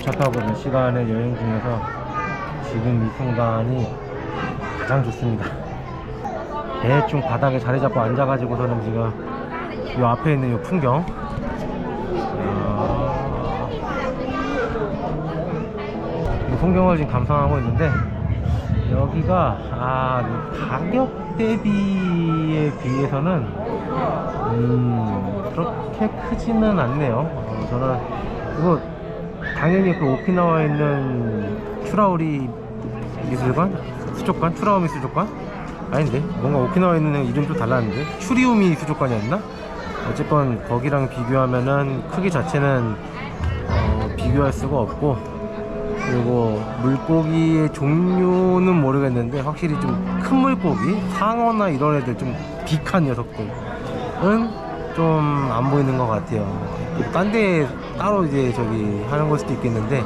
차 타고 몇 시간의 여행 중에서 지금 이 순간이 가장 좋습니다. 대충 바닥에 자리 잡고 앉아가지고서는 지금 이 앞에 있는 이 풍경, 이 풍경을 지금 감상하고 있는데, 여기가 가격 대비에 비해서는 그렇게 크지는 않네요. 저는 이거 당연히 그 오키나와에 있는 추라우리 미술관? 수족관? 추라우미 수족관? 아닌데, 뭔가 오키나와에 있는 이름 좀 달랐는데, 추리우미 수족관이었나? 어쨌건 거기랑 비교하면은 크기 자체는 비교할 수가 없고, 그리고 물고기의 종류는 모르겠는데 확실히 좀 큰 물고기, 상어나 이런 애들, 좀 비칸 녀석들은 좀 안 보이는 것 같아요. 딴 데 따로 이제 저기 하는 걸 수도 있겠는데,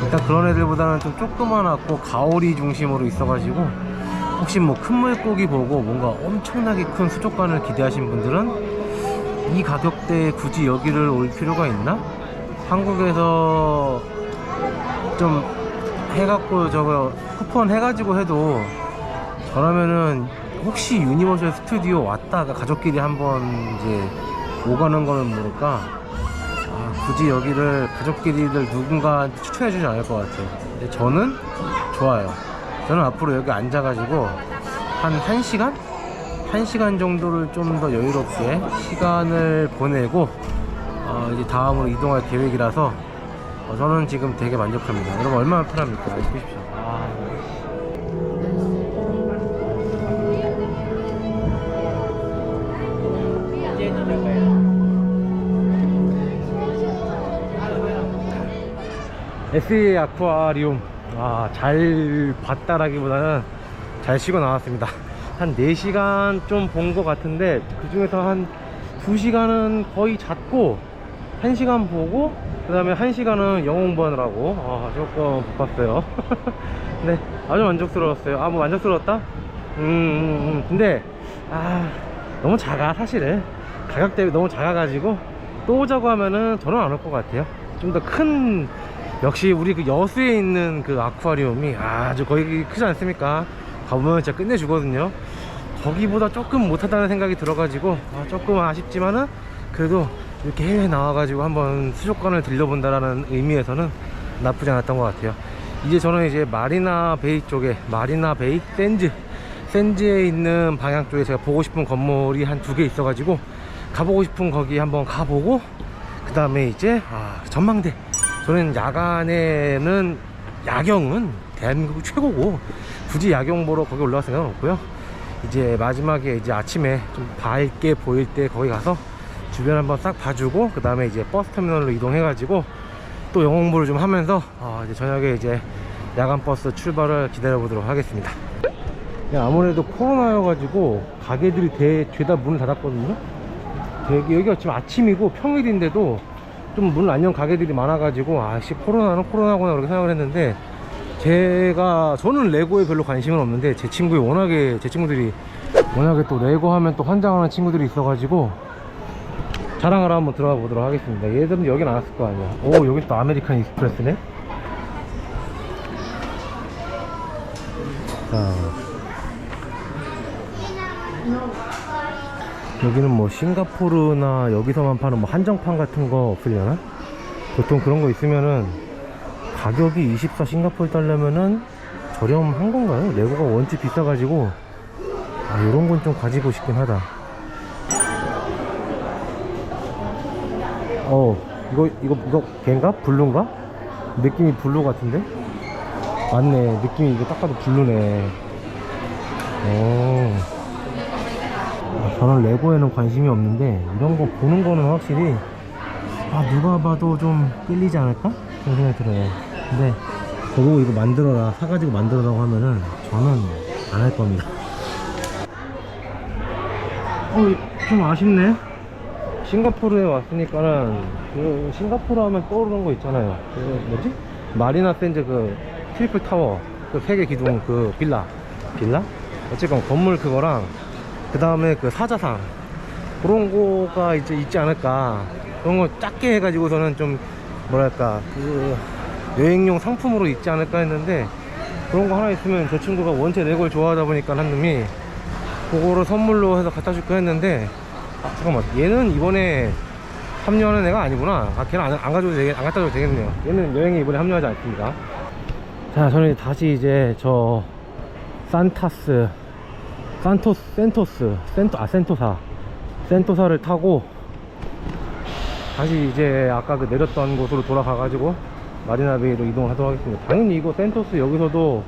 일단 그런 애들보다는 좀 조그만하고 가오리 중심으로 있어가지고, 혹시 뭐 큰 물고기 보고 뭔가 엄청나게 큰 수족관을 기대하신 분들은 이 가격대에 굳이 여기를 올 필요가 있나? 한국에서 좀 해갖고 저거 쿠폰 해가지고 해도, 저라면은 혹시 유니버셜 스튜디오 왔다가 가족끼리 한번 이제 오가는 거는 모를까, 굳이 여기를 가족끼리들 누군가 추천해주지 않을 것 같아요. 근데 저는 좋아요. 저는 앞으로 여기 앉아가지고 한 1시간? 1시간 정도를 좀 더 여유롭게 시간을 보내고 이제 다음으로 이동할 계획이라서 저는 지금 되게 만족합니다. 여러분 얼마나 편합니까? 보십시오. SEA 아쿠아리움, 잘 봤다라기보다는 잘 쉬고 나왔습니다. 한 4시간 좀 본 것 같은데, 그 중에서 한 2시간은 거의 잤고 1시간 보고, 그 다음에 1시간은 영어 공부하느라고 조금 바빴어요. 근데 아주 만족스러웠어요. 뭐 만족스러웠다? 근데 너무 작아. 사실은 가격 대비 너무 작아가지고 또 오자고 하면은 저는 안 올 것 같아요. 좀 더 큰, 역시 우리 그 여수에 있는 그 아쿠아리움이 아주 거기 크지 않습니까? 가보면 진짜 끝내주거든요. 거기보다 조금 못하다는 생각이 들어가지고 조금 아쉽지만은, 그래도 이렇게 해외에 나와가지고 한번 수족관을 들려본다라는 의미에서는 나쁘지 않았던 것 같아요. 이제 저는 이제 마리나 베이 쪽에, 마리나 베이 샌즈에 있는 방향 쪽에 제가 보고 싶은 건물이 한 2개 있어가지고 가보고 싶은 거기 한번 가보고, 그 다음에 이제 전망대. 저는 야간에는, 야경은 대한민국 최고고 굳이 야경 보러 거기 올라갈 생각은 없고요. 이제 마지막에 이제 아침에 좀 밝게 보일 때 거기 가서 주변 한번 싹 봐주고, 그 다음에 이제 버스터미널로 이동해가지고 또 영어 공부를 좀 하면서 이제 저녁에 이제 야간 버스 출발을 기다려 보도록 하겠습니다. 아무래도 코로나여가지고 가게들이 죄다 문을 닫았거든요. 여기가 지금 아침이고 평일인데도 좀 문 안 연 가게들이 많아가지고 코로나는 코로나구나 그렇게 생각을 했는데, 저는 레고에 별로 관심은 없는데 제 친구들이 워낙에 또 레고 하면 또 환장하는 친구들이 있어가지고 자랑하러 한번 들어가 보도록 하겠습니다. 얘들은 여긴 안 왔을 거 아니야. 여기 또 아메리칸 익스프레스네. 자, 여기는 뭐 싱가포르나 여기서만 파는 뭐 한정판 같은 거 없으려나? 보통 그런 거 있으면은 가격이 24 싱가포르 달러면은 저렴한 건가요? 레고가 원체 비싸가지고 요런 건 좀 가지고 싶긴 하다. 이거 걔인가? 블루인가? 느낌이 블루 같은데? 맞네, 느낌이 이거 딱 봐도 블루네. 저는 레고에는 관심이 없는데 이런 거 보는 거는 확실히 누가 봐도 좀 끌리지 않을까? 그런 생각이 들어요. 근데 저거 이거 만들어라, 사가지고 만들어라고 하면은 저는 안 할 겁니다. 좀 아쉽네. 싱가포르에 왔으니까는 그 싱가포르 하면 떠오르는 거 있잖아요. 그 뭐지? 마리나 샌즈 그 트리플 타워, 그 3개 기둥 그 빌라? 어쨌건 건물 그거랑, 그 다음에 그 사자상, 그런 거가 이제 있지 않을까. 그런 거 작게 해가지고서는 좀 뭐랄까, 여행용 상품으로 있지 않을까 했는데, 그런 거 하나 있으면 저 친구가 원체 렉을 좋아하다 보니까 한 놈이 그거를 선물로 해서 갖다 줄까 했는데, 아 잠깐만, 얘는 이번에 합류하는 애가 아니구나. 아 걔는 안 갖다 줘도 되겠네요. 얘는 여행에 이번에 합류하지 않습니다. 자, 저는 다시 이제 저 센토사를 타고 다시 이제 아까 그 내렸던 곳으로 돌아가가지고 마리나베이로 이동을 하도록 하겠습니다. 당연히 이거 센토스 여기서도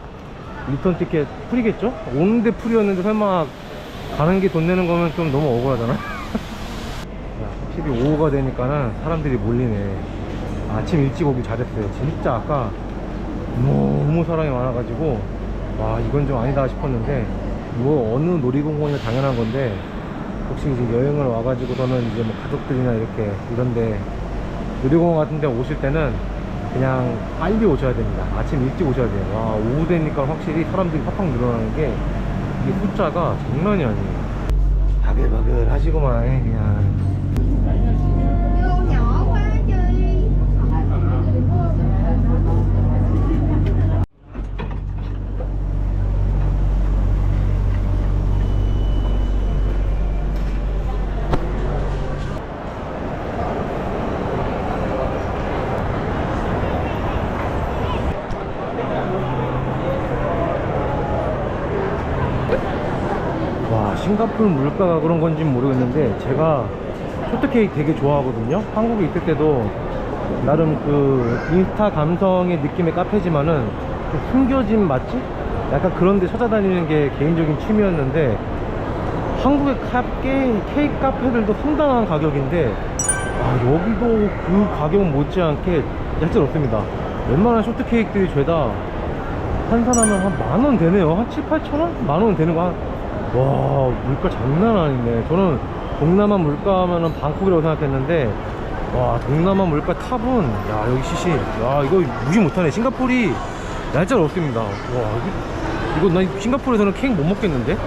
리턴 티켓 풀이겠죠? 오는데 풀이었는데 설마 가는 게 돈 내는 거면 좀 너무 억울하잖아. 확실히 오후가 되니까는 사람들이 몰리네. 아침 일찍 오길 잘했어요. 진짜 아까 너무 사람이 많아가지고 와 이건 좀 아니다 싶었는데, 뭐 어느 놀이공원이나 당연한 건데, 혹시 이제 여행을 와가지고서는 이제 뭐 가족들이나 이렇게 이런데 놀이공원 같은 데 오실 때는 그냥 빨리 오셔야 됩니다. 아침 일찍 오셔야 돼요. 와 오후 되니까 확실히 사람들이 팍팍 늘어나는 게, 이게 숫자가 장난이 아니에요. 바글바글 하시고만 그냥. 싱가포르 물가가 그런 건지 모르겠는데, 제가 쇼트케이크 되게 좋아하거든요. 한국에 있을 때도 나름 그 인스타 감성의 느낌의 카페지만은 좀 숨겨진 맛집? 약간 그런 데 찾아다니는 게 개인적인 취미였는데, 한국의 케이크 카페들도 상당한 가격인데, 아, 여기도 그 가격 못지않게 얄짤 없습니다. 웬만한 쇼트케이크들이 죄다 환산하면 한 10,000원 되네요. 한 7, 8,000원? 10,000원 되는 거. 와 물가 장난 아니네. 저는 동남아 물가 하면은 방콕이라고 생각했는데, 와 동남아 물가 탑은, 야 여기 시시, 야 이거 무시 못하네. 싱가포르이 얄짤 없습니다. 와 이거 나 싱가포르에서는 케이크 못 먹겠는데.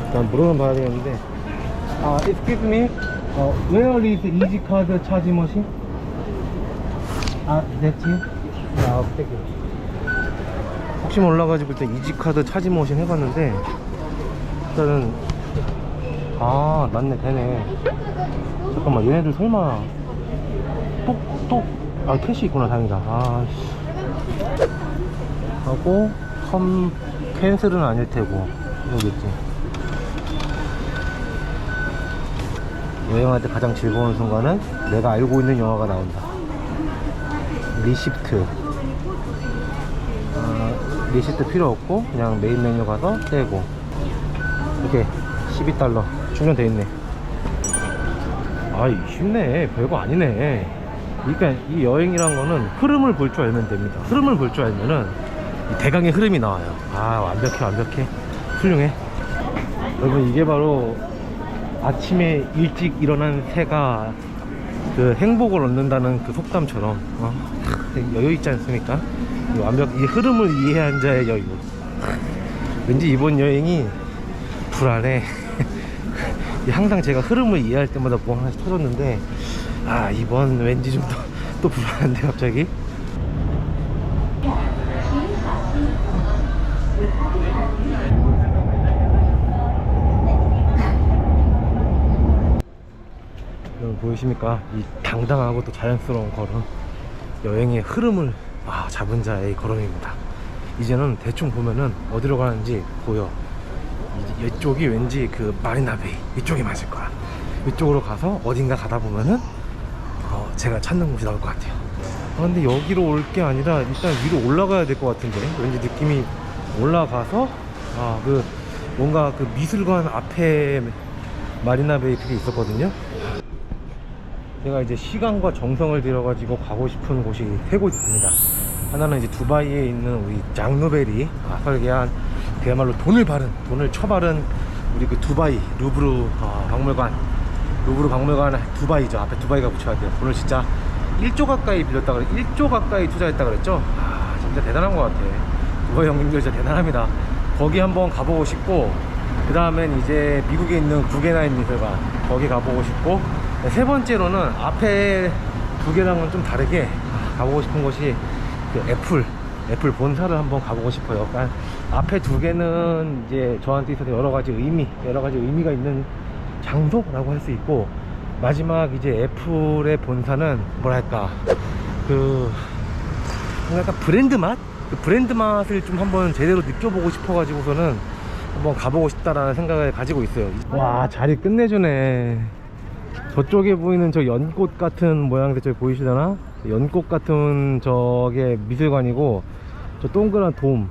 일단 물어는 봐야 되겠는데. 아 excuse me, where is easy card charge machine? 아 that's you? 아 thank you. 혹시 몰라가지고 일단 이지카드 차지머신 해봤는데, 일단은 아 맞네, 되네. 잠깐만, 얘네들 설마 아 캐시 있구나. 다행이다. 아씨 하고 캔슬은 아닐 테고 여기겠지. 여행할 때 가장 즐거운 순간은 내가 알고 있는 영화가 나온다. 리시프트. 리시트 필요 없고 그냥 메인 메뉴 가서 떼고, 이렇게 $12 충전돼 있네. 아이 쉽네. 별거 아니네. 그러니까 이 여행이란 거는 흐름을 볼 줄 알면 됩니다. 흐름을 볼 줄 알면은 이 대강의 흐름이 나와요. 아 완벽해 훌륭해. 여러분 이게 바로 아침에 일찍 일어난 새가 그 행복을 얻는다는 그 속담처럼 여유 있지 않습니까? 이 흐름을 이해한 자의 여유. 왠지 이번 여행이 불안해. 항상 제가 흐름을 이해할 때마다 뭐 하나씩 터졌는데, 아 이번 왠지 좀 또 불안한데 갑자기. 여러분 보이십니까? 이 당당하고 또 자연스러운 걸음, 여행의 흐름을 잡은 자의 걸음입니다. 이제는 대충 보면은 어디로 가는지 보여. 이쪽이 왠지 그 마리나베이 이쪽이 맞을 거야. 이쪽으로 가서 어딘가 가다 보면은 제가 찾는 곳이 나올 것 같아요. 근데 여기로 올 게 아니라 일단 위로 올라가야 될 것 같은데, 왠지 느낌이 올라가서 그 뭔가 그 미술관 앞에 마리나베이 그게 있었거든요. 제가 이제 시간과 정성을 들여가지고 가고 싶은 곳이 3곳 있습니다. 하나는 이제 두바이에 있는 우리 장누베리 설계한, 그야말로 돈을 쳐바른 우리 그 두바이 루브르 박물관 두바이죠. 앞에 두바이가 붙여야 돼요. 돈을 진짜 1조 가까이 빌렸다 그래. 1조 가까이 투자했다 그랬죠. 진짜 대단한 것 같아. 두바이 형님들 진짜 대단합니다. 거기 한번 가보고 싶고, 그 다음엔 이제 미국에 있는 구겐하임 미술관 거기 가보고 싶고, 세 번째로는 앞에 두 개랑은 좀 다르게 가보고 싶은 곳이 그 애플 본사를 한번 가보고 싶어요. 그러니까 앞에 두 개는 이제 저한테 있어서 여러 가지 의미가 있는 장소라고 할 수 있고, 마지막 이제 애플의 본사는 뭐랄까 그 약간 브랜드 맛? 그 브랜드 맛을 좀 한번 제대로 느껴보고 싶어가지고서는 한번 가보고 싶다라는 생각을 가지고 있어요. 와, 자리 끝내주네. 저쪽에 보이는 저 연꽃 같은 모양들 저기 보이시려나? 연꽃 같은 저게 미술관이고, 저 동그란 돔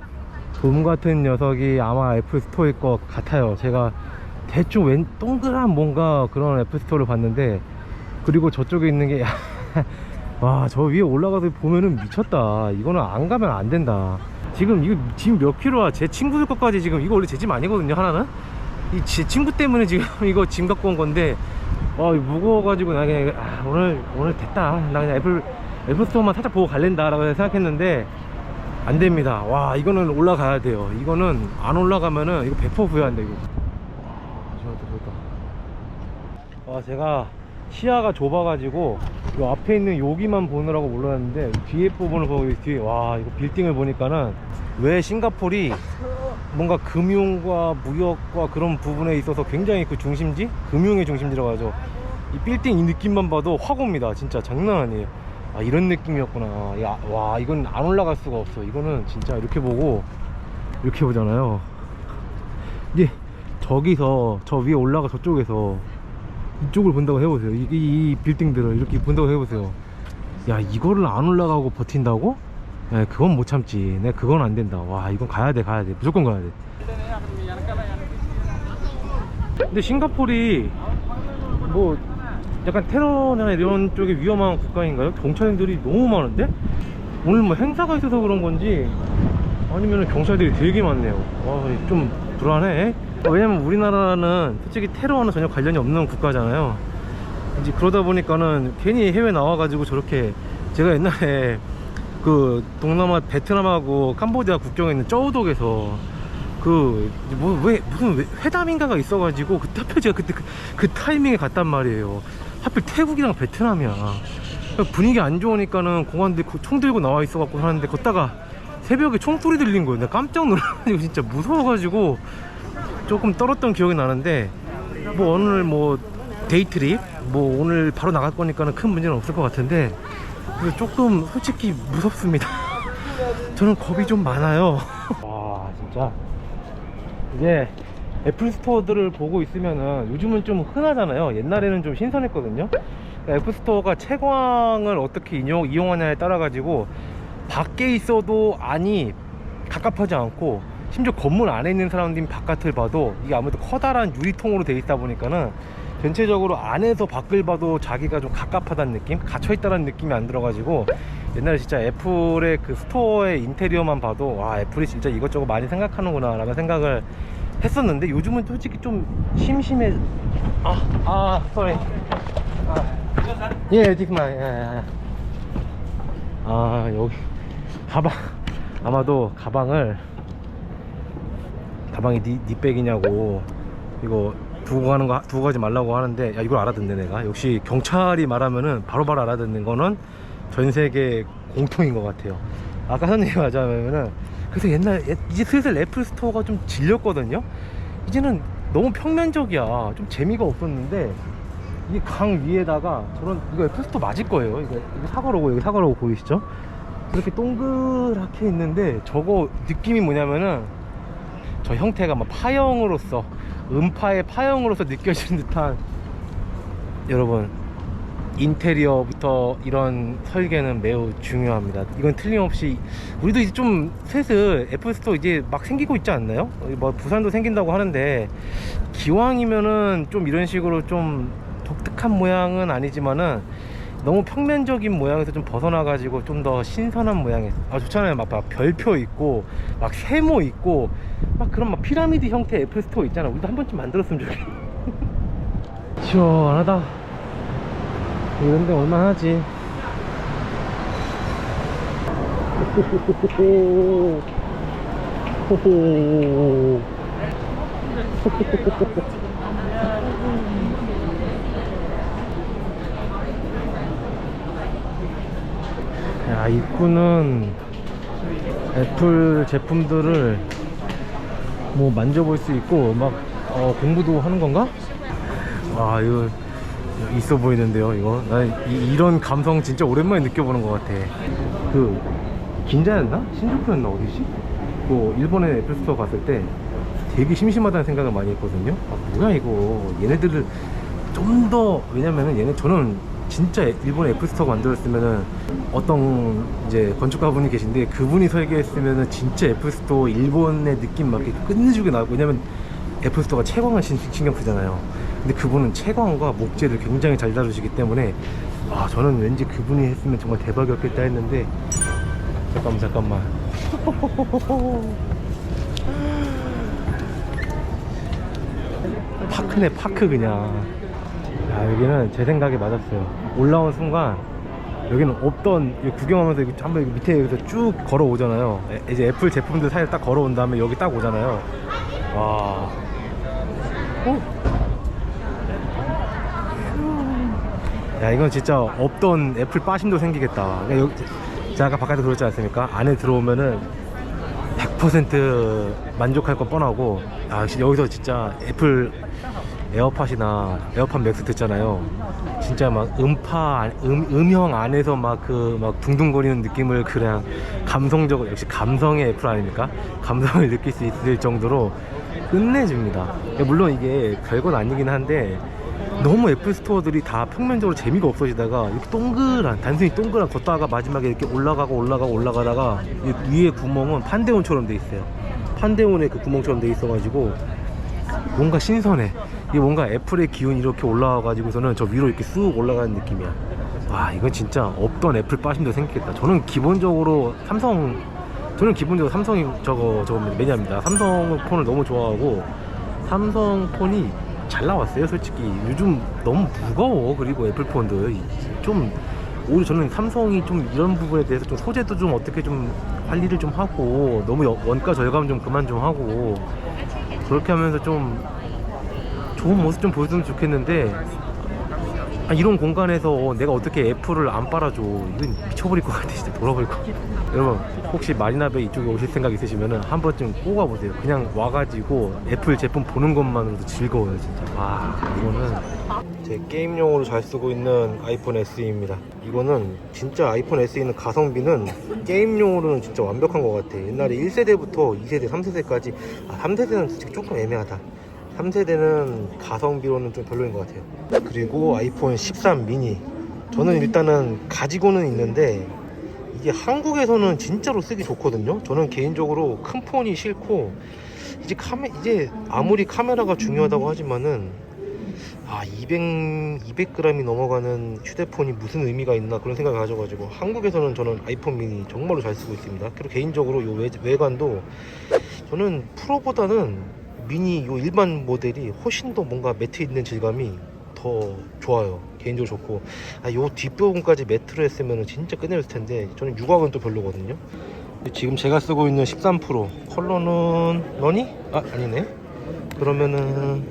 같은 녀석이 아마 애플 스토어일 것 같아요. 제가 대충 동그란 뭔가 그런 애플 스토어를 봤는데, 그리고 저쪽에 있는 게 와, 저 위에 올라가서 보면은 미쳤다. 이거는 안 가면 안 된다. 지금 이거 지금 몇 킬로야? 제 친구들 것까지 지금 이거 원래 제 집 아니거든요, 하나는. 이 제 친구 때문에 지금 이거 짐 갖고 온 건데, 와, 무거워가지고 나 그냥 오늘 됐다. 나 그냥 애플 스토어만 살짝 보고 갈랜다라고 생각했는데 안 됩니다. 와, 이거는 올라가야 돼요. 이거는 안 올라가면은 이거 100% 후회한다 이거. 와, 제가 시야가 좁아가지고 요 앞에 있는 여기만 보느라고 몰랐는데 뒤에 부분을 보고, 뒤에 와, 이거 빌딩을 보니까는 왜 싱가포르이 뭔가 금융과 무역과 그런 부분에 있어서 굉장히 그 중심지? 금융의 중심지라고 하죠. 이 빌딩 이 느낌만 봐도 확 옵니다. 진짜 장난 아니에요. 아, 이런 느낌이었구나. 야, 와, 이건 안 올라갈 수가 없어. 이거는 진짜 이렇게 보고 이렇게 보잖아요. 이게 저기서 저 위에 올라가 저쪽에서 이쪽을 본다고 해보세요. 이 빌딩들을 이렇게 본다고 해보세요. 야, 이거를 안 올라가고 버틴다고? 야, 그건 못 참지. 내가 그건 안 된다. 와, 이건 가야 돼. 무조건 가야 돼. 근데 싱가포르이 뭐 약간 테러나 이런 쪽에 위험한 국가인가요? 경찰들이 너무 많은데? 오늘 뭐 행사가 있어서 그런 건지 아니면 경찰들이 되게 많네요. 와, 좀 불안해. 왜냐면 우리나라는 솔직히 테러와는 전혀 관련이 없는 국가잖아요. 이제 그러다 보니까는 괜히 해외 나와가지고 저렇게, 제가 옛날에 그 동남아 베트남하고 캄보디아 국경에 있는 저우독에서 무슨 회담인가가 있어가지고 그때 하필 제가 그때 그 타이밍에 갔단 말이에요. 하필 태국이랑 베트남이야. 분위기 안 좋으니까는 공안들 총 들고 나와 있어갖고 하는데, 걷다가 새벽에 총소리 들린 거예요. 내가 깜짝 놀라가지고 진짜 무서워가지고 조금 떨었던 기억이 나는데, 뭐 오늘 뭐 데이트립 뭐 오늘 바로 나갈 거니까는 큰 문제는 없을 것 같은데 조금 솔직히 무섭습니다. 저는 겁이 좀 많아요. 와, 진짜 이게 애플 스토어들을 보고 있으면은 요즘은 좀 흔하잖아요. 옛날에는 좀 신선했거든요. 그러니까 애플 스토어가 채광을 어떻게 이용하냐에 따라 가지고 밖에 있어도 안이 갑갑하지 않고, 심지어 건물 안에 있는 사람들이 바깥을 봐도 이게 아무래도 커다란 유리통으로 돼 있다 보니까는 전체적으로 안에서 밖을 봐도 자기가 좀 갑갑하다는 느낌, 갇혀있다는 느낌이 안 들어가지고, 옛날에 진짜 애플의 그 스토어의 인테리어만 봐도 와, 애플이 진짜 이것저것 많이 생각하는구나 라는 생각을 했었는데, 요즘은 솔직히 좀 심심해. sorry. 예, this my. 여기 가방, 아마도 가방이 니 백이냐고 이거 두고 가지 말라고 하는데, 야, 이걸 알아듣네. 내가 역시 경찰이 말하면은 바로바로 알아듣는 거는 전 세계 공통인 것 같아요. 아까 선생님이 하자면은, 그래서 이제 슬슬 애플 스토어가 좀 질렸거든요. 이제는 너무 평면적이야. 좀 재미가 없었는데, 이 강 위에다가 이거 애플 스토어 맞을 거예요. 이거 사과로고, 여기 사과로고 보이시죠? 이렇게 동그랗게 있는데, 저거 느낌이 뭐냐면은 저 형태가 막 파형으로서, 음파의 파형으로서 느껴지는 듯한, 여러분, 인테리어부터 이런 설계는 매우 중요합니다. 이건 틀림없이 우리도 이제 좀 슬슬 애플 스토어 이제 막 생기고 있지 않나요? 뭐 부산도 생긴다고 하는데, 기왕이면은 좀 이런 식으로 좀 독특한 모양은 아니지만은 너무 평면적인 모양에서 좀 벗어나 가지고 좀 더 신선한 모양의, 좋잖아요. 막 별표 있고 막 세모 있고 막 그런 막 피라미드 형태의 애플 스토어 있잖아. 우리도 한 번쯤 만들었으면 좋겠어. 시원하다. 이런데 얼마나 하지. 야, 야, 입구는 애플 제품들을 뭐 만져볼 수 있고 막 공부도 하는 건가? 와, 이거 있어 보이는데요. 이거 나 이런 감성 진짜 오랜만에 느껴보는 것 같아. 그 긴자였나? 신주쿠였나? 어디지? 뭐 일본에 애플 스토어 갔을 때 되게 심심하다는 생각을 많이 했거든요. 아, 뭐야 이거. 얘네들을 좀 더, 왜냐면은 저는 진짜 일본 애플 스토어 만들었으면은 어떤 이제 건축가분이 계신데 그분이 설계했으면은 진짜 애플 스토어 일본의 느낌 맞게 끝내주게 나오고, 왜냐면 애플 스토어가 채광을 신경 쓰잖아요. 근데 그분은 채광과 목재를 굉장히 잘 다루시기 때문에 저는 왠지 그분이 했으면 정말 대박이었겠다 했는데, 잠깐만 파크네, 파크. 그냥 야, 여기는 제 생각에 맞았어요. 올라온 순간 여기는 없던, 구경하면서 한번 밑에 여기서 쭉 걸어오잖아요. 이제 애플 제품들 사이에 딱 걸어온 다음에 여기 딱 오잖아요. 와. 야, 이건 진짜 없던 애플 빠심도 생기겠다. 여기, 제가 아까 바깥에 들어왔지 않습니까? 안에 들어오면은 100% 만족할 건 뻔하고, 여기서 진짜 애플 에어팟이나 에어팟 맥스 듣잖아요. 진짜 막 음형 안에서 막 둥둥거리는 느낌을 그냥 감성적으로, 역시 감성의 애플 아닙니까? 감성을 느낄 수 있을 정도로 끝내줍니다. 물론 이게 별건 아니긴 한데, 너무 애플 스토어들이 다 평면적으로 재미가 없어지다가 이렇게 단순히 동그란 걷다가 마지막에 이렇게 올라가다가 위에 구멍은 판데온처럼 돼 있어요. 판데온의 그 구멍처럼 돼 있어가지고 뭔가 신선해. 이게 뭔가 애플의 기운이 이렇게 올라와가지고서는 저 위로 이렇게 쑥 올라가는 느낌이야. 와, 이건 진짜 없던 애플 빠심도 생기겠다. 저는 기본적으로 삼성이 저거 매니아입니다. 삼성 폰을 너무 좋아하고, 삼성 폰이 잘 나왔어요. 솔직히 요즘 너무 무거워. 그리고 애플 폰들 좀, 오히려 저는 삼성이 좀 이런 부분에 대해서 좀 소재도 좀 어떻게 좀 관리를 좀 하고, 너무 원가 절감 좀 그만 좀 하고, 그렇게 하면서 좀 좋은 모습 좀 보여주면 좋겠는데, 이런 공간에서 내가 어떻게 애플을 안 빨아줘. 이건 미쳐버릴 것 같아. 진짜 돌아버릴 것 같아. 여러분, 혹시 마리나베이 이쪽에 오실 생각 있으시면 한 번쯤 꼭 와보세요. 그냥 와가지고 애플 제품 보는 것만으로도 즐거워요. 진짜. 이거는 제 게임용으로 잘 쓰고 있는 아이폰 SE입니다. 이거는 진짜 아이폰 SE는 가성비는 게임용으로는 진짜 완벽한 것 같아. 옛날에 1세대부터 2세대, 3세대까지 3세대는 솔직히 조금 애매하다. 3세대는 가성비로는 좀 별로인 것 같아요. 그리고 아이폰 13 미니, 저는 일단은 가지고는 있는데 이게 한국에서는 진짜로 쓰기 좋거든요. 저는 개인적으로 큰 폰이 싫고, 이제 아무리 카메라가 중요하다고 하지만은 200g이 넘어가는 휴대폰이 무슨 의미가 있나, 그런 생각을 가져가지고 한국에서는 저는 아이폰 미니 정말로 잘 쓰고 있습니다. 그리고 개인적으로 요 외관도 저는 프로보다는 미니 요 일반 모델이 훨씬 더 뭔가 매트 있는 질감이 더 좋아요. 개인적으로 좋고, 요 뒷부분까지 매트로 했으면 진짜 끝내줄 텐데, 저는 유광은 또 별로거든요. 지금 제가 쓰고 있는 13 프로 컬러는 너니? 아니네. 그러면은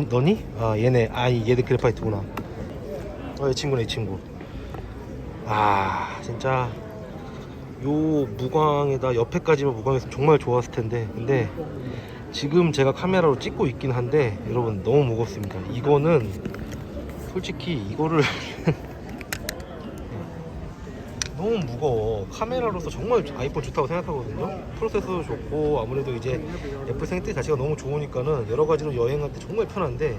너니? 얘네. 얘들 그래파이트구나. 이 친구네, 이 친구. 진짜 요 무광에다 옆에까지만 무광했으면 정말 좋았을 텐데, 근데 지금 제가 카메라로 찍고 있긴 한데 여러분, 너무 무겁습니다. 이거는 솔직히 이거를 너무 무거워. 카메라로서 정말 아이폰 좋다고 생각하거든요. 프로세서도 좋고, 아무래도 이제 애플 생태 자체가 너무 좋으니까는 여러 가지로 여행할 때 정말 편한데,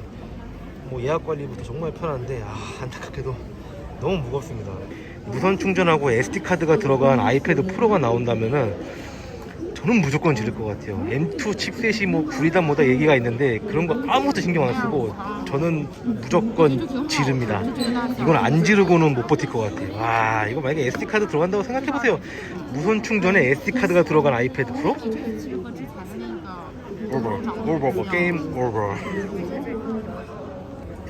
뭐 예약 관리부터 정말 편한데, 안타깝게도 너무 무겁습니다. 무선 충전하고 SD카드가 들어간 아이패드 프로가 나온다면은 저는 무조건 지를 것 같아요. M2 칩셋이 뭐 구리다 뭐다 얘기가 있는데, 그런 거 아무것도 신경 안 쓰고 저는 무조건 지릅니다. 이건 안 지르고는 못 버틸 것 같아요. 이거 만약에 SD카드 들어간다고 생각해보세요. 무선 충전에 SD카드가 들어간 아이패드 프로? 오버. 게임 오버.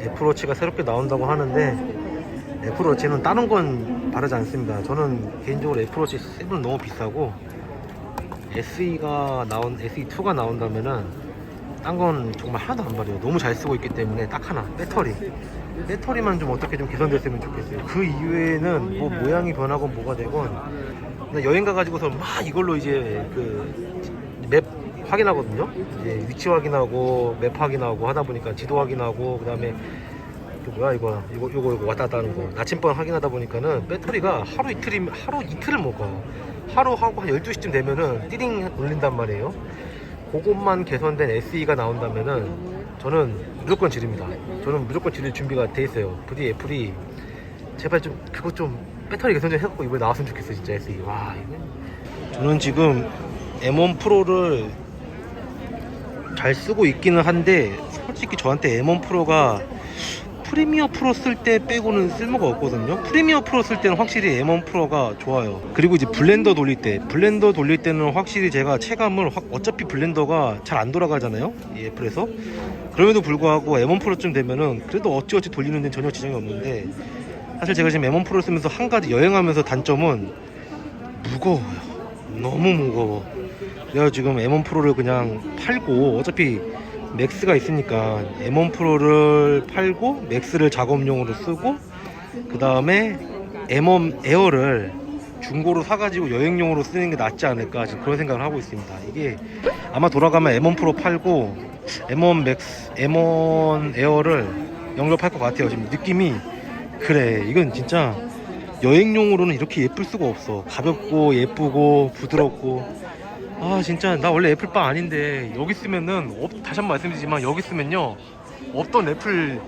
애플워치가 새롭게 나온다고 하는데, 애플워치는 다른 건 바르지 않습니다. 저는 개인적으로 애플워치 7은 너무 비싸고, SE2가 나온다면은 딴 건 정말 하나도 안 바래요. 너무 잘 쓰고 있기 때문에 딱 하나, 배터리만 좀 어떻게 좀 개선됐으면 좋겠어요. 그 이외에는 뭐 모양이 변하건 뭐가 되건 그냥 여행 가가지고서 막 이걸로 이제 그 맵 확인하거든요. 이제 위치 확인하고 맵 확인하고 하다 보니까 지도 확인하고 그다음에 뭐야 이거 왔다 갔다 하는 거 나침반 확인하다 보니까는 배터리가 하루 이틀을 먹어. 하루 하고 한 12시쯤 되면은 띠링 울린단 말이에요. 그것만 개선된 SE가 나온다면은 저는 무조건 지릅니다. 저는 무조건 지를 준비가 돼 있어요. 부디 애플이 제발 좀 그것 좀 배터리 개선 좀 해갖고 이번에 나왔으면 좋겠어 진짜 SE. 와 이거 저는 지금 M1 프로를 잘 쓰고 있기는 한데 솔직히 저한테 M1 프로가 프리미어 프로 쓸 때 빼고는 쓸모가 없거든요. 프리미어 프로 쓸 때는 확실히 M1 프로가 좋아요. 그리고 이제 블렌더 돌릴 때는 확실히 제가 체감을 어차피 블렌더가 잘 안 돌아가잖아요, 이 애플에서. 그럼에도 불구하고 M1 프로쯤 되면은 그래도 어찌어찌 돌리는 데는 전혀 지장이 없는데, 사실 제가 지금 M1 프로를 쓰면서 한 가지 여행하면서 단점은 무거워요. 너무 무거워. 내가 지금 M1 프로를 그냥 팔고, 어차피 맥스가 있으니까 M1 프로를 팔고 맥스를 작업용으로 쓰고, 그 다음에 M1 에어를 중고로 사가지고 여행용으로 쓰는 게 낫지 않을까 지금 그런 생각을 하고 있습니다. 이게 아마 돌아가면 M1 프로 팔고 M1 맥스, M1 에어를 영접할 것 같아요. 지금 느낌이 그래. 이건 진짜 여행용으로는 이렇게 예쁠 수가 없어. 가볍고 예쁘고 부드럽고. 아 진짜 나 원래 애플바 아닌데 여기 쓰면은 다시 한번 말씀드리지만 여기 쓰면요 없던 애플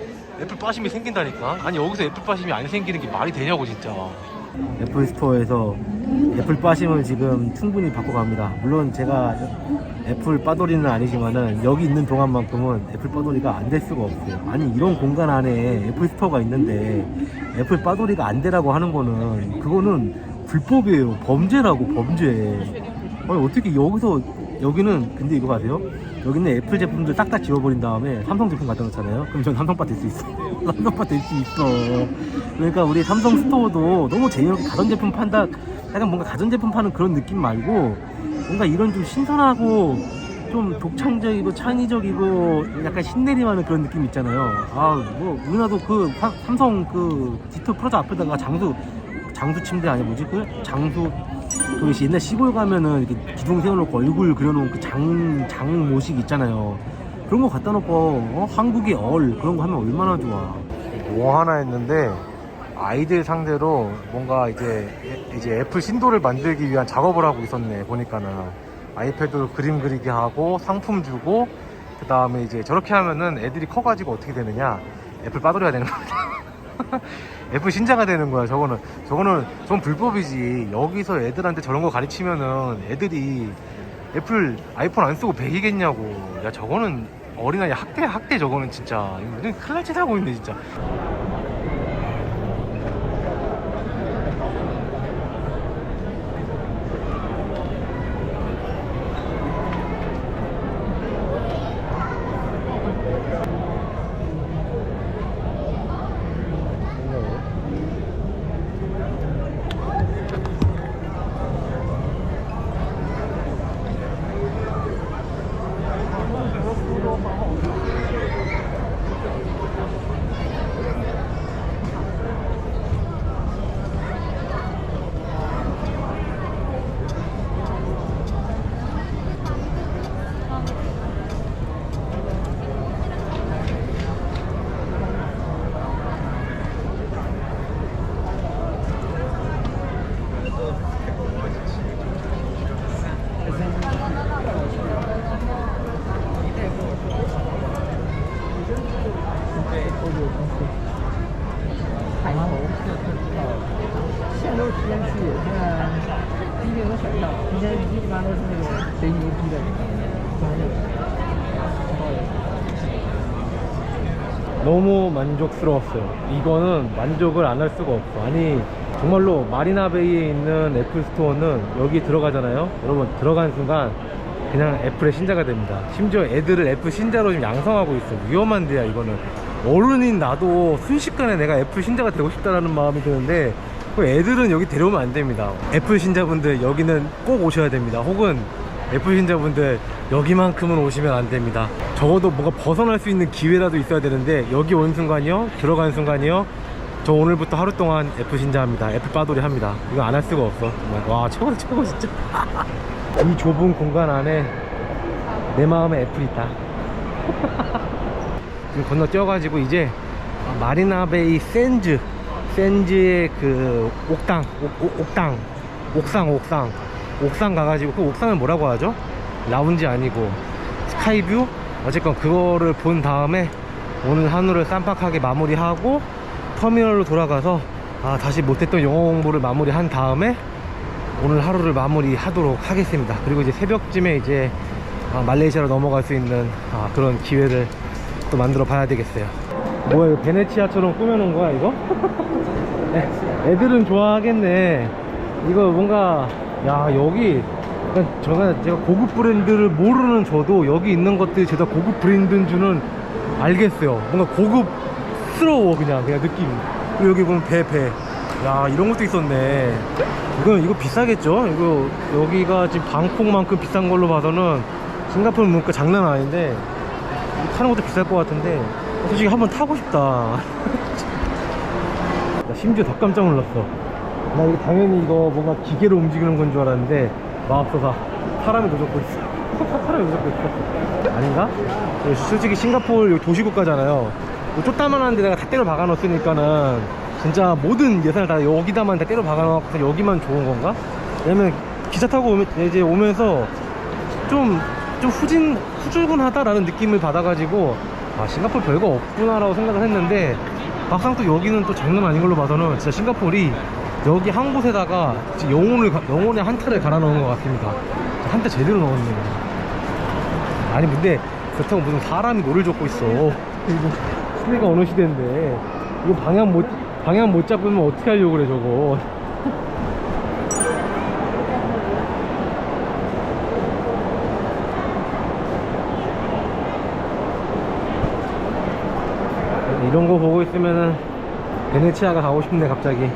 빠심이 생긴다니까. 아니 여기서 애플 빠심이 안 생기는 게 말이 되냐고 진짜. 애플 스토어에서 애플 빠심을 지금 충분히 바꿔갑니다. 물론 제가 애플 빠돌이는 아니지만은 여기 있는 동안만큼은 애플 빠돌이가 안 될 수가 없어요. 아니 이런 공간 안에 애플 스토어가 있는데 애플 빠돌이가 안 되라고 하는 거는 그거는 불법이에요. 범죄라고, 범죄. 아니 어떻게 여기는 근데 이거 아세요? 여기는 애플 제품들 싹 다 지워버린 다음에 삼성 제품 갖다 놓잖아요. 그럼 전 삼성바 될 수 있어. 삼성바 될 수 있어. 그러니까 우리 삼성 스토어도 너무 재미없게 가전제품 판다, 약간 뭔가 가전제품 파는 그런 느낌 말고 뭔가 이런 좀 신선하고 좀 독창적이고 창의적이고 약간 신내림하는 그런 느낌 있잖아요. 아 뭐 우리나라도 그 삼성 그 디지털 프로젝트 앞에다가 장수 침대 아니 뭐지 그 장수 그 옛날 시골 가면은 이렇게 기둥 세워놓고 얼굴 그려놓은 그 장 모식 있잖아요. 그런 거 갖다 놓고 한국의 그런 거 하면 얼마나 좋아. 뭐 하나 했는데 아이들 상대로 뭔가 이제 애플 신도를 만들기 위한 작업을 하고 있었네. 보니까는 아이패드로 그림 그리게 하고 상품 주고, 그 다음에 이제 저렇게 하면은 애들이 커가지고 어떻게 되느냐, 애플 빠돌이가 되는 거야. 애플 신자가 되는 거야. 저건 불법이지. 여기서 애들한테 저런 거 가르치면은 애들이 아이폰 안 쓰고 배기겠냐고. 야 저거는 어린아이 학대 저거는 진짜. 이거 큰일 날 짓 하고 있네 진짜. 너무 만족스러웠어요. 이거는 만족을 안 할 수가 없어. 아니 정말로 마리나베이에 있는 애플 스토어는 여기 들어가잖아요. 여러분 들어간 순간 그냥 애플의 신자가 됩니다. 심지어 애들을 애플 신자로 지금 양성하고 있어. 위험한 데야 이거는. 어른인 나도 순식간에 내가 애플 신자가 되고 싶다라는 마음이 드는데 애들은 여기 데려오면 안 됩니다. 애플 신자분들 여기는 꼭 오셔야 됩니다. 혹은 F 신자분들 여기만큼은 오시면 안 됩니다. 적어도 뭔가 벗어날 수 있는 기회라도 있어야 되는데 여기 온 순간이요, 들어가는 순간이요, 저 오늘부터 하루 동안 F 신자합니다. F 빠돌이 합니다. 이거 안 할 수가 없어 정말. 와 최고 최고 진짜. 이 좁은 공간 안에 내 마음에 F 있다. 지금 건너 뛰어가지고 이제 마리나베이 샌즈의 그 옥상 가가지고, 그 옥상을 뭐라고 하죠? 라운지 아니고 스카이뷰? 어쨌건 그거를 본 다음에 오늘 하루를 쌈박하게 마무리하고 터미널로 돌아가서 다시 못했던 영어 공부를 마무리한 다음에 오늘 하루를 마무리하도록 하겠습니다. 그리고 이제 새벽쯤에 이제 말레이시아로 넘어갈 수 있는 그런 기회를 또 만들어 봐야 되겠어요. 뭐야, 이거 베네치아처럼 꾸며놓은 거야 이거? 애들은 좋아하겠네. 이거 뭔가, 야 여기 제가 고급 브랜드를 모르는 저도 여기 있는 것들이 제가 고급 브랜드인 줄은 알겠어요. 뭔가 고급스러워 그냥 느낌이. 그리고 여기 보면 배. 야 이런 것도 있었네. 이거 비싸겠죠? 이거 여기가 지금 방콕만큼 비싼 걸로 봐서는 싱가포르 물가 장난 아닌데 타는 것도 비쌀 것 같은데 솔직히 한번 타고 싶다. 나 심지어 더 깜짝 놀랐어. 나 이거 당연히 이거 뭔가 기계로 움직이는 건 줄 알았는데 마법소사 사람이 노젓고 있어. 사람이 노젓고 있어. 아닌가? 솔직히 싱가포르 여기 도시국가잖아요. 쪼따만한 데다가 다 때려 박아 놓으니까는 진짜 모든 예산을 다 여기다만 다 때려 박아 놓고 여기만 좋은 건가? 왜냐면 기차 타고 오면서 좀 후줄근하다라는 느낌을 받아가지고 싱가포르 별거 없구나 라고 생각을 했는데 막상 또 여기는 또 장난 아닌 걸로 봐서는 진짜 싱가포르이 여기 한 곳에다가 영혼의 한타를 갈아 넣은 것 같습니다. 한타 제대로 넣었네요. 아니 근데 그렇다고 무슨 사람이 노를 젓고 있어. 이거 시대가 어느 시대인데 이거 방향 못 잡으면 어떻게 하려고 그래 저거. 이런 거 보고 있으면은 베네치아가 가고 싶네 갑자기.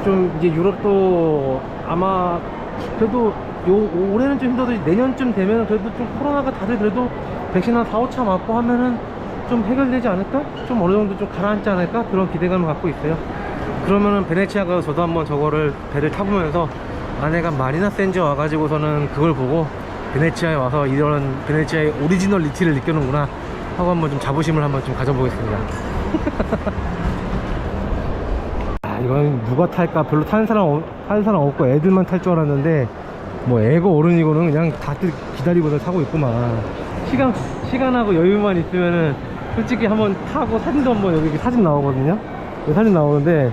좀 이제 유럽도 아마 그래도 올해는 좀 힘들어도 내년쯤 되면 그래도 좀 코로나가 다들 그래도 백신 한 4, 5차 맞고 하면은 좀 해결되지 않을까? 좀 어느 정도 좀 가라앉지 않을까? 그런 기대감을 갖고 있어요. 그러면은 베네치아 가서 저도 한번 저거를 배를 타보면서 내가 마리나 샌즈 와가지고서는 그걸 보고 베네치아에 와서 이런 베네치아의 오리지널리티를 느끼는구나 하고 한번 좀 자부심을 한번 좀 가져보겠습니다. 이건 누가 탈까? 별로 타는 사람 없고 애들만 탈 줄 알았는데 뭐 애고 어른이고는 그냥 다들 기다리고서 타고 있구만. 시간하고 여유만 있으면은 솔직히 한번 타고 사진도 한번 여기 사진 나오거든요. 여기 사진 나오는데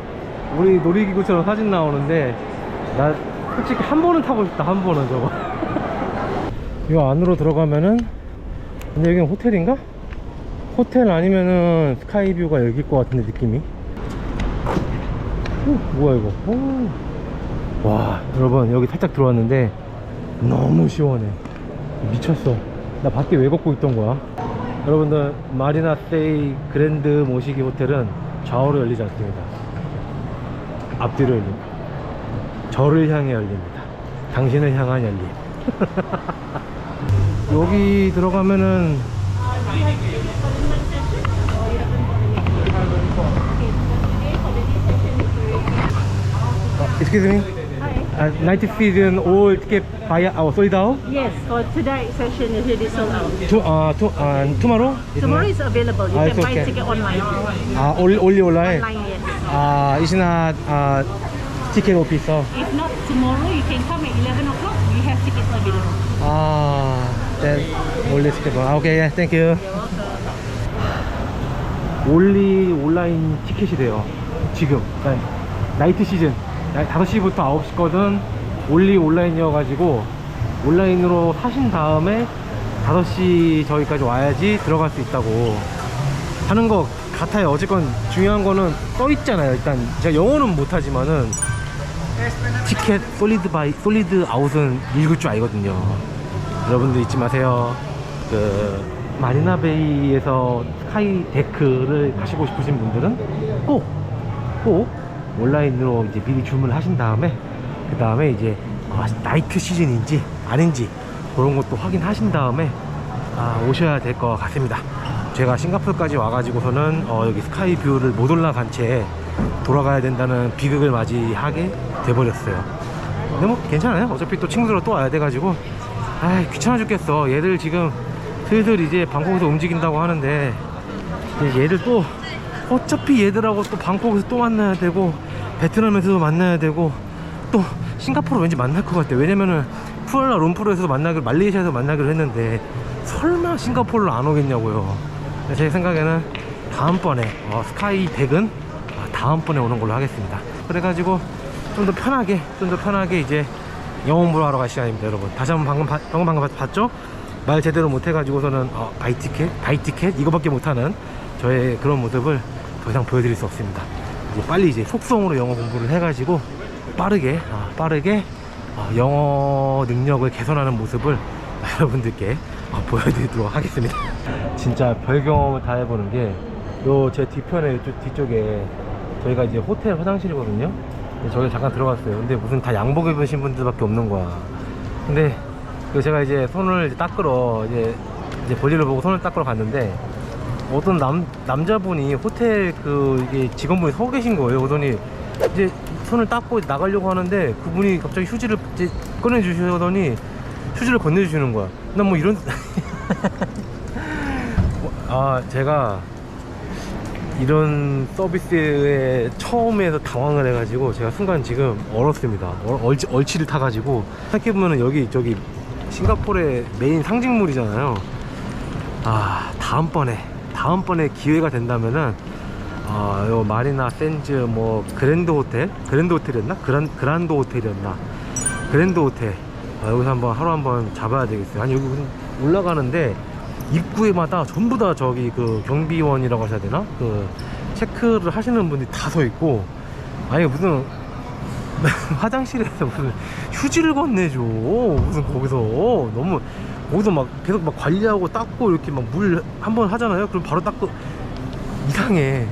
우리 놀이기구처럼 사진 나오는데 나 솔직히 한 번은 타고 싶다. 한 번은 저거. 이 안으로 들어가면은 근데 여기는 호텔인가? 호텔 아니면은 스카이뷰가 여기일 것 같은데 느낌이. 뭐야 이거. 와 여러분 여기 살짝 들어왔는데 너무 시원해. 미쳤어. 나 밖에 왜 걷고 있던 거야. 여러분들 마리나 세이 그랜드 모시기 호텔은 좌우로 열리지 않습니다. 앞뒤로 열립니다. 저를 향해 열립니다. 당신을 향한 열림. 여기 들어가면은 excuse me. Hi. Night season all ticket sold out. Yes, for today session is already sold out. Tomorrow? Tomorrow is available. You it's can buy okay. ticket online. Only online. Online, yes. It's not ticket officer. If not tomorrow, you can come at 11 o'clock. We have tickets available. Then only ticket. Okay, yeah, thank you. You're welcome. 올리 온라인 티켓이 돼요 지금. 그러니까 나이트 시즌 5시부터 9시거든 올리 온라인이어가지고 온라인으로 사신 다음에 5시 저기까지 와야지 들어갈 수 있다고 하는 것 같아요. 어쨌건 중요한 거는 써있잖아요. 일단 제가 영어는 못하지만은 티켓 솔리드 아웃은 읽을 줄 알거든요. 여러분들 잊지 마세요. 그 마리나베이에서 스카이 데크를 가시고 싶으신 분들은 꼭 온라인으로 이제 미리 주문을 하신 다음에 그 다음에 이제 나이트 시즌인지 아닌지 그런 것도 확인하신 다음에 오셔야 될 것 같습니다. 제가 싱가포르까지 와가지고서는 여기 스카이뷰를 못 올라간 채 돌아가야 된다는 비극을 맞이하게 돼버렸어요. 근데 뭐 괜찮아요. 어차피 또 친구들하고 또 와야 돼가지고 귀찮아 죽겠어. 얘들 지금 슬슬 이제 방콕에서 움직인다고 하는데 얘들 또 어차피 얘들하고 또 방콕에서 또 만나야 되고 베트남에서도 만나야 되고 또 싱가포르 왠지 만날 것 같아. 왜냐면은 쿠알라룸푸르에서도 만나기로, 말레이시아에서 만나기로 했는데 설마 싱가포르로 안 오겠냐고요. 제 생각에는 다음번에 스카이 100은 다음번에 오는 걸로 하겠습니다. 그래가지고 좀 더 편하게 이제 영어 공부를 하러 갈 시간입니다. 여러분 다시 한번 방금 봤죠? 말 제대로 못해가지고서는 바이티켓 이거밖에 못하는 저의 그런 모습을 더 이상 보여드릴 수 없습니다. 빨리 이제 속성으로 영어 공부를 해가지고 빠르게 영어 능력을 개선하는 모습을 여러분들께 보여드리도록 하겠습니다. 진짜 별 경험을 다 해보는 게 요 제 뒤편에 뒤쪽에 저희가 이제 호텔 화장실이거든요. 저기 잠깐 들어갔어요. 근데 무슨 다 양복 입으신 분들밖에 없는 거야. 근데 제가 이제 손을 이제 닦으러 이제 볼일을 보고 손을 닦으러 갔는데 어떤 남자분이 호텔 이게 직원분이 서 계신 거예요. 그러더니 이제 손을 닦고 나가려고 하는데 그분이 갑자기 휴지를 이제 꺼내주시더니 휴지를 건네주시는 거야. 난 뭐 이런 제가 이런 서비스에 처음에서 당황을 해가지고 제가 순간 지금 얼었습니다. 얼치를 타가지고 생각해보면은 여기 저기 싱가포르의 메인 상징물이잖아요. 다음번에 기회가 된다면은 요 마리나 샌즈 뭐 그랜드 호텔이었나? 그란드 호텔이었나? 그랜드 호텔 여기서 하루 한번 잡아야 되겠어요. 아니 여기 올라가는데 입구에마다 전부 다 저기 경비원이라고 하셔야 되나? 체크를 하시는 분들이 다 서 있고, 아니 무슨 화장실에서 무슨 휴지를 건네줘. 무슨 거기서 막 계속 막 관리하고 닦고 이렇게 막 물 한번 하잖아요. 그럼 바로 닦고 이상해.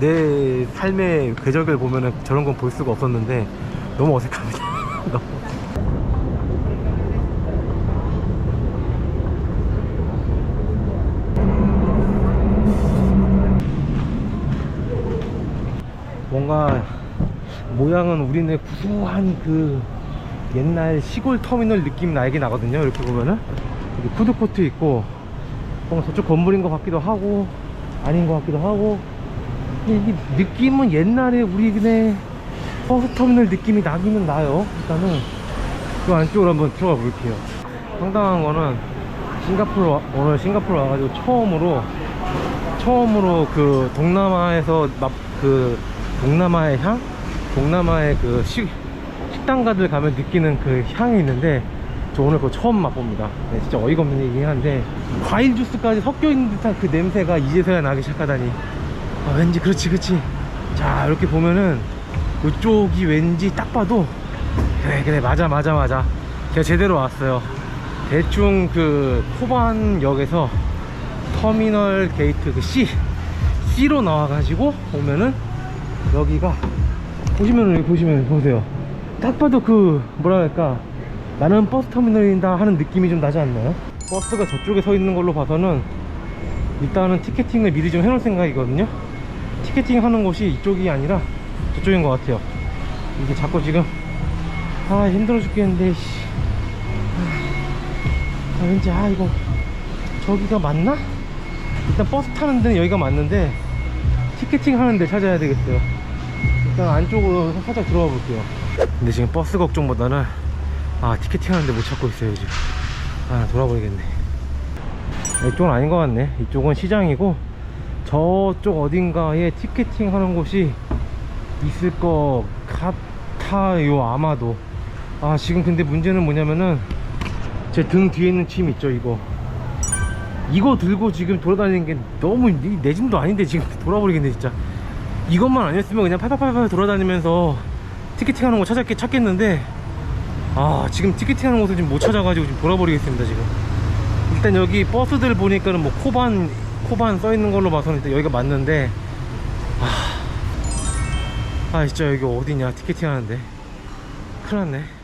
내 삶의 궤적을 보면은 저런 건 볼 수가 없었는데 너무 어색합니다. 뭔가 모양은 우리네 구수한 옛날 시골 터미널 느낌이 나긴 나거든요. 이렇게 보면은 여기 푸드코트 있고 뭔가 저쪽 건물인 것 같기도 하고 아닌 것 같기도 하고, 이 느낌은 옛날에 우리네 버스터미널 느낌이 나기는 나요. 일단은 그 안쪽으로 한번 들어가 볼게요. 상당한 거는 오늘 싱가포르 와가지고 처음으로 동남아에서 동남아의 향? 동남아의 식당가들 가면 느끼는 향이 있는데 저 오늘 그거 처음 맛봅니다. 네, 진짜 어이가 없는 얘기긴 한데 과일 주스까지 섞여 있는 듯한 그 냄새가 이제서야 나기 시작하다니 왠지 그렇지. 자 이렇게 보면은 이쪽이 왠지 딱 봐도 그래 맞아 제가 제대로 왔어요. 대충 코반역에서 터미널 게이트 C로 나와가지고 오면은 여기가 보시면 보세요. 딱 봐도 뭐랄까 나는 버스 터미널이다 하는 느낌이 좀 나지 않나요? 버스가 저쪽에 서 있는 걸로 봐서는 일단은 티켓팅을 미리 좀 해놓을 생각이거든요. 티켓팅 하는 곳이 이쪽이 아니라 저쪽인 것 같아요. 이게 자꾸 지금 힘들어 죽겠는데 왠지 이거 저기가 맞나? 일단 버스 타는 데는 여기가 맞는데 티켓팅 하는 데 찾아야 되겠어요. 일단 안쪽으로 살짝 들어가 볼게요. 근데 지금 버스 걱정보다는 티켓팅 하는데 못 찾고 있어요 지금. 돌아버리겠네. 이쪽은 아닌 것 같네. 이쪽은 시장이고 저쪽 어딘가에 티켓팅 하는 곳이 있을 것 같아요 아마도. 지금 근데 문제는 뭐냐면은 제 등 뒤에 있는 짐 있죠, 이거 들고 지금 돌아다니는 게 너무 내 짐도 아닌데 지금 돌아버리겠네 진짜. 이것만 아니었으면 그냥 팔팔팔팔 돌아다니면서 티켓팅 하는 거 찾겠는데 지금 티켓팅 하는 곳을 지금 못 찾아가지고 지금 돌아버리겠습니다 지금. 일단 여기 버스들 보니까는 뭐 코반 써있는 걸로 봐서는 일단 여기가 맞는데 진짜 여기 어디냐 티켓팅 하는데. 큰일 났네.